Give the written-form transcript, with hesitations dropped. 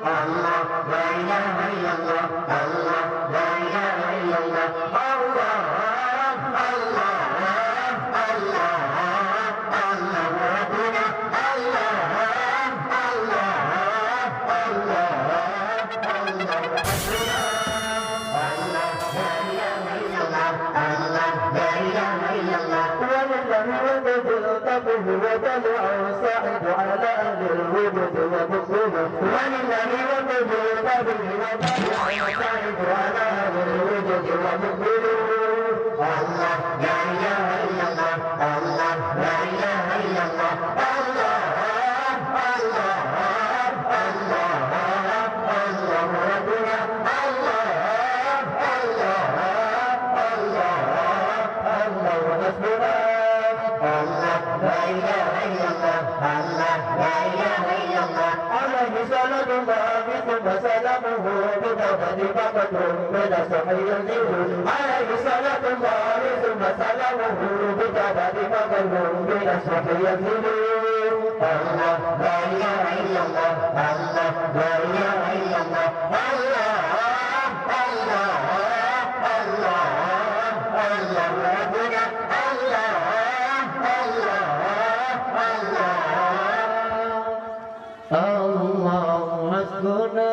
Allah, la ilaha illallah, Allah, la ilaha illallah, Allah, Allah, Allah, Allah Rabbuna, Allah, Allah, Allah, Allah Rabbuna, Allah, la ilaha illallah, Allah, la ilaha illallah. ولله وتبه وتدع الصاحب على أهل الوجود وبخله ولله وتبه وتدع الصاحب على أهل الوجود وبخله الله لا إله إلا الله الله لا إله إلا الله الله الله الله الله ربنا الله الله الله الله حسبنا الله لا إله إلا الله الله لا إله إلا الله عليه صلاة الله ثم سلامه بتوبة فقد من الصحي يزيد عليه صلاة الله ثم سلامه بتوبة فقد من الصحي يزيد الله لا إله إلا الله الله لا إله إلا الله الله الله الله الله ربنا الله الله حسبنا